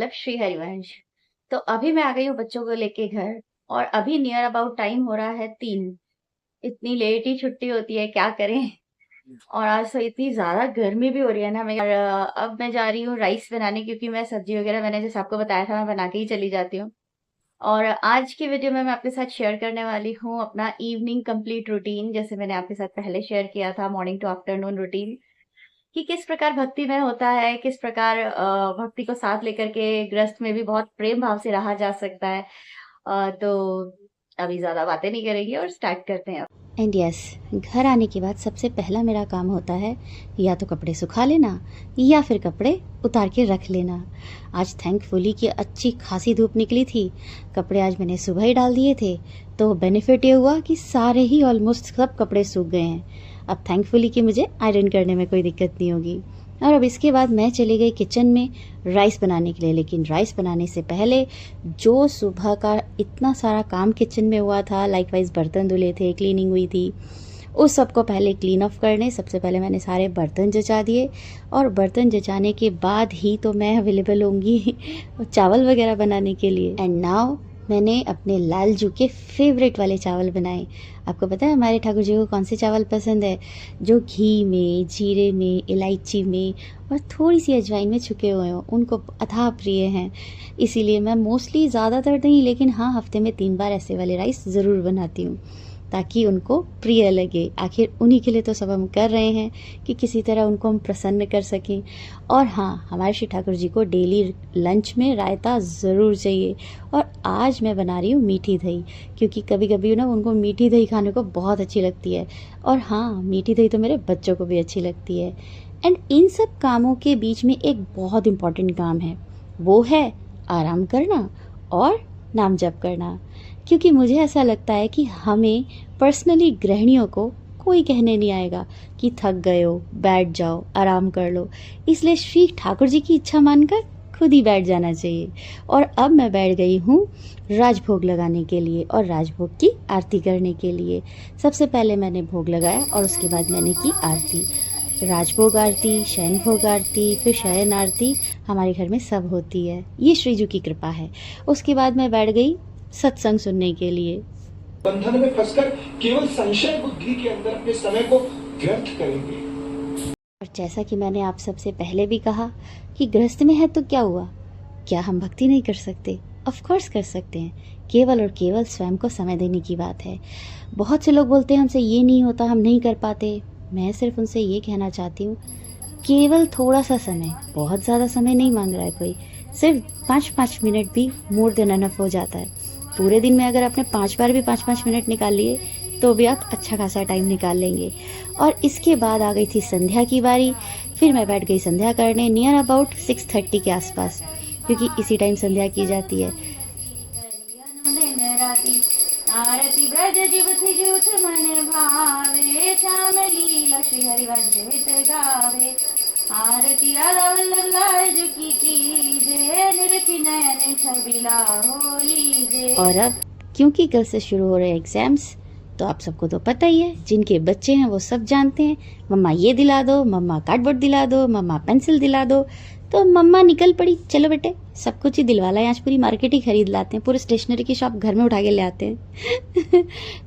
मतलब श्री हरिवंश। तो अभी मैं आ गई हूँ बच्चों को लेके घर, और अभी नियर अबाउट टाइम हो रहा है 3। इतनी लेट ही छुट्टी होती है, क्या करें। और आज तो इतनी ज़्यादा गर्मी भी हो रही है ना। मैं अब मैं जा रही हूँ राइस बनाने, क्योंकि मैं सब्जी वगैरह मैंने जैसे आपको बताया था मैं बना के ही चली जाती हूँ। और आज की वीडियो में मैं आपके साथ शेयर करने वाली हूँ अपना इवनिंग कंप्लीट रूटीन, जैसे मैंने आपके साथ पहले शेयर किया था मॉर्निंग टू आफ्टरनून रूटीन, कि किस प्रकार भक्ति में होता है, किस प्रकार भक्ति को साथ लेकर के गृहस्थ में भी बहुत प्रेम भाव से रहा जा सकता है। तो अभी ज़्यादा बातें नहीं करेंगे और स्टार्ट करते हैं। एंड यस, घर आने के बाद सबसे पहला मेरा काम होता है या तो कपड़े सुखा लेना या फिर कपड़े उतार के रख लेना। आज थैंकफुली कि अच्छी खासी धूप निकली थी, कपड़े आज मैंने सुबह ही डाल दिए थे, तो बेनिफिट ये हुआ कि सारे ही ऑलमोस्ट सब कपड़े सूख गए हैं। अब थैंकफुली कि मुझे आयरन करने में कोई दिक्कत नहीं होगी। और अब इसके बाद मैं चली गई किचन में राइस बनाने के लिए। लेकिन राइस बनाने से पहले जो सुबह का इतना सारा काम किचन में हुआ था, लाइकवाइज बर्तन धुले थे, क्लीनिंग हुई थी, उस सब को पहले क्लीन अप करने सबसे पहले मैंने सारे बर्तन जचा दिए। और बर्तन जचाने के बाद ही तो मैं अवेलेबल होंगी चावल वगैरह बनाने के लिए। एंड नाउ मैंने अपने लालजू के फेवरेट वाले चावल बनाए। आपको पता है हमारे ठाकुर जी को कौन से चावल पसंद है? जो घी में, जीरे में, इलायची में और थोड़ी सी अजवाइन में छुके हुए हों, उनको अथाह प्रिय हैं। इसीलिए मैं मोस्टली ज़्यादातर नहीं, लेकिन हाँ, हफ्ते में 3 बार ऐसे वाले राइस ज़रूर बनाती हूँ ताकि उनको प्रिय लगे। आखिर उन्हीं के लिए तो सब हम कर रहे हैं कि किसी तरह उनको हम प्रसन्न कर सकें। और हाँ, हमारे श्री ठाकुर जी को डेली लंच में रायता ज़रूर चाहिए। और आज मैं बना रही हूँ मीठी दही, क्योंकि कभी कभी ना उनको मीठी दही खाने को बहुत अच्छी लगती है। और हाँ, मीठी दही तो मेरे बच्चों को भी अच्छी लगती है। एंड इन सब कामों के बीच में एक बहुत इम्पॉर्टेंट काम है, वो है आराम करना और नाम जप करना। क्योंकि मुझे ऐसा लगता है कि हमें पर्सनली गृहिणियों को कोई कहने नहीं आएगा कि थक गए हो, बैठ जाओ, आराम कर लो। इसलिए श्री ठाकुर जी की इच्छा मानकर खुद ही बैठ जाना चाहिए। और अब मैं बैठ गई हूँ राजभोग लगाने के लिए और राजभोग की आरती करने के लिए। सबसे पहले मैंने भोग लगाया और उसके बाद मैंने की आरती। राजभोग आरती, शयन भोग आरती, फिर शयन आरती हमारे घर में सब होती है। ये श्रीजू की कृपा है। उसके बाद मैं बैठ गई सत्संग सुनने के लिए। बंधन में फंसकर केवल संशय बुद्धि के अंदर अपने समय को व्यर्थ करेंगे। और जैसा कि मैंने आप सबसे पहले भी कहा कि गृहस्थ में है तो क्या हुआ, क्या हम भक्ति नहीं कर सकते? ऑफ कोर्स कर सकते हैं। केवल और केवल स्वयं को समय देने की बात है। बहुत से लोग बोलते हैं हमसे ये नहीं होता, हम नहीं कर पाते। मैं सिर्फ उनसे ये कहना चाहती हूँ, केवल थोड़ा सा समय, बहुत ज़्यादा समय नहीं मांग रहा है कोई, सिर्फ 5-5 मिनट भी मोर देन इनफ हो जाता है। पूरे दिन में अगर आपने 5 बार भी 5-5 मिनट निकाल लिए तो भी आप अच्छा खासा टाइम निकाल लेंगे। और इसके बाद आ गई थी संध्या की बारी। फिर मैं बैठ गई संध्या करने नियर अबाउट 6:30 के आसपास, क्योंकि इसी टाइम संध्या की जाती है। आरती ब्रज जीवथ जूथ मन भावे, श्याम लीला श्री हरिवंश हित गावे। आरती राधा वल्लभ लाल जी की कीजे, निरखी नयन छबिला हो लीजे। और अब क्योंकि कल से शुरू हो रहे एग्जाम्स, तो आप सबको तो पता ही है, जिनके बच्चे हैं वो सब जानते हैं, मम्मा ये दिला दो, मम्मा कार्डबोर्ड दिला दो, मम्मा पेंसिल दिला दो। तो मम्मा निकल पड़ी, चलो बेटे सब कुछ ही दिलवा लाए। आज पूरी मार्केट ही खरीद लाते हैं, पूरे स्टेशनरी की शॉप घर में उठा के ले आते हैं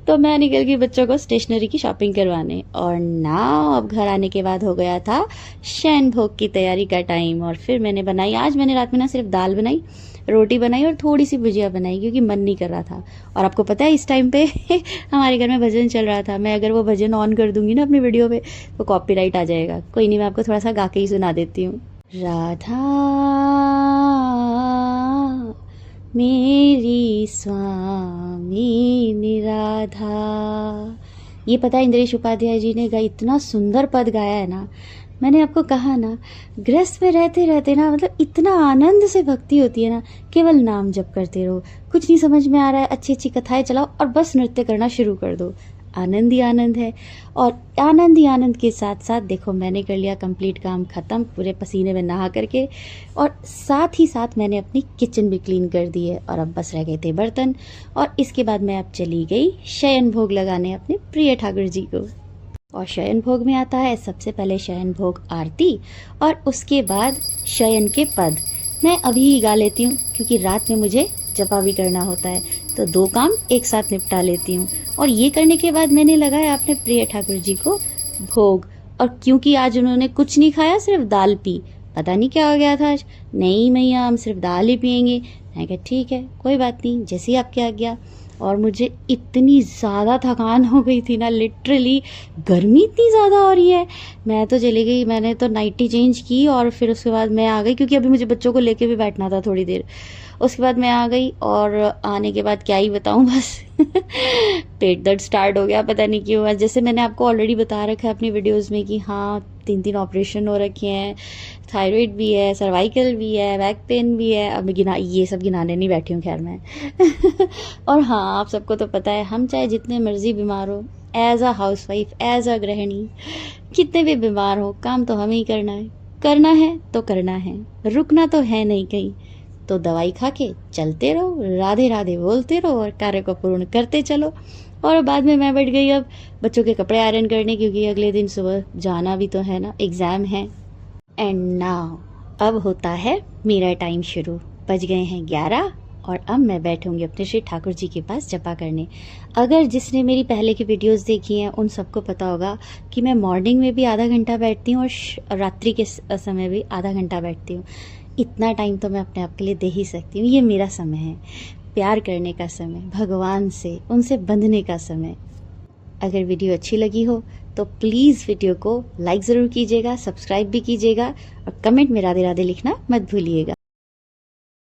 तो मैं निकल गई बच्चों को स्टेशनरी की शॉपिंग करवाने। और नाउ अब घर आने के बाद हो गया था शयन भोग की तैयारी का टाइम। और फिर मैंने बनाई, आज मैंने रात में ना सिर्फ दाल बनाई, रोटी बनाई और थोड़ी सी भुजिया बनाई, क्योंकि मन नहीं कर रहा था। और आपको पता है इस टाइम पे हमारे घर में भजन चल रहा था। मैं अगर वो भजन ऑन कर दूंगी ना अपनी वीडियो पे तो कॉपीराइट आ जाएगा। कोई नहीं, मैं आपको थोड़ा सा गा के ही सुना देती हूँ। राधा मेरी स्वामी राधा। ये पता है इंद्रेश उपाध्याय जी ने गाया, इतना सुंदर पद गाया है ना। मैंने आपको कहा ना, गृहस्थ में रहते रहते ना मतलब इतना आनंद से भक्ति होती है ना, केवल नाम जप करते रहो, कुछ नहीं समझ में आ रहा है, अच्छी अच्छी कथाएं चलाओ और बस नृत्य करना शुरू कर दो। आनंद ही आनंद है। और आनंद ही आनंद के साथ साथ देखो मैंने कर लिया कंप्लीट काम ख़त्म, पूरे पसीने में नहा करके। और साथ ही साथ मैंने अपनी किचन भी क्लीन कर दी है। और अब बस रह गए थे बर्तन। और इसके बाद मैं अब चली गई शयन भोग लगाने अपने प्रिय ठाकुर जी को। और शयन भोग में आता है सबसे पहले शयन भोग आरती और उसके बाद शयन के पद। मैं अभी ही गा लेती हूँ क्योंकि रात में मुझे जपा भी करना होता है, तो 2 काम एक साथ निपटा लेती हूँ। और ये करने के बाद मैंने लगाया अपने प्रिय ठाकुर जी को भोग। और क्योंकि आज उन्होंने कुछ नहीं खाया, सिर्फ दाल पी, पता नहीं क्या हो गया था आज, नहीं मैया हम सिर्फ दाल ही पियेंगे। मैं कहा ठीक है कोई बात नहीं, जैसी आपकी आज्ञा। और मुझे इतनी ज़्यादा थकान हो गई थी ना, लिटरली गर्मी इतनी ज़्यादा हो रही है। मैं तो चली गई, मैंने तो नाइटी चेंज की और फिर उसके बाद मैं आ गई, क्योंकि अभी मुझे बच्चों को लेके भी बैठना था थोड़ी देर। उसके बाद मैं आ गई और आने के बाद क्या ही बताऊं, बस पेट दर्द स्टार्ट हो गया, पता नहीं क्यों। जैसे मैंने आपको ऑलरेडी बता रखा है अपनी वीडियोस में कि हाँ 3 ऑपरेशन हो रखे हैं, थायराइड भी है, सर्वाइकल भी है, बैक पेन भी है। अब मैं ये सब गिनाने नहीं बैठी हूँ खैर मैं। और हाँ आप सबको तो पता है, हम चाहे जितने मर्जी बीमार हो, as a housewife, as a गृहिणी, कितने भी बीमार हो, काम तो हमें ही करना है तो करना है, रुकना तो है नहीं कहीं। तो दवाई खा के चलते रहो, राधे राधे बोलते रहो और कार्य को पूर्ण करते चलो। और बाद में मैं बैठ गई अब बच्चों के कपड़े आयरन करने, क्योंकि अगले दिन सुबह जाना भी तो है ना, एग्ज़ाम है। एंड नाउ अब होता है मेरा टाइम शुरू। बज गए हैं 11 और अब मैं बैठूंगी अपने श्री ठाकुर जी के पास जपा करने। अगर जिसने मेरी पहले की वीडियोस देखी हैं उन सबको पता होगा कि मैं मॉर्निंग में भी आधा घंटा बैठती हूँ और रात्रि के समय भी आधा घंटा बैठती हूँ। इतना टाइम तो मैं अपने आप के लिए दे ही सकती हूँ। ये मेरा समय है, प्यार करने का समय, भगवान से, उनसे बंधने का समय। अगर वीडियो अच्छी लगी हो तो प्लीज़ वीडियो को लाइक ज़रूर कीजिएगा, सब्सक्राइब भी कीजिएगा और कमेंट में राधे राधे लिखना मत भूलिएगा।